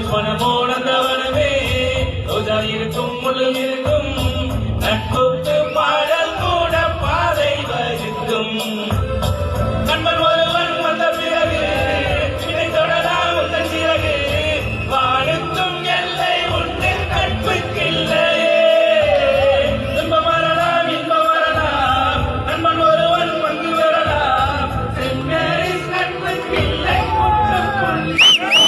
மனமோனந்தவனமே ரோஜா இருக்கும் முள்ளும் இருக்கும் நட்புக்கு பாடல் கூட பாதை வகுக்கும் நண்பன் ஒருவன் வந்த பிறகு இதை தொடலாம் உந்தன் சிறகு வாழுக்கும் எல்லை உண்டு நட்புக்கில்லையே துன்பம் வரலாம் இன்பம் வரலாம் நண்பன் ஒருவன் வந்து வரலாம் சென்ட் மேரிஸ் நட்புக்கில்லை முற்றுப்புள்ளி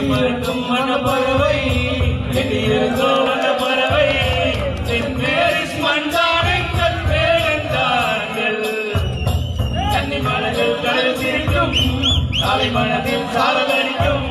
மறக்கும் மனப்பறவை எதிரோ மனப்பறவை சென்ட் மேரிஸ் மன்றாடுங்கள் பேரந்தார்கள் கன்னி மனதில் கருத்திருக்கும் காலை மனதில் சாரல் அடிக்கும்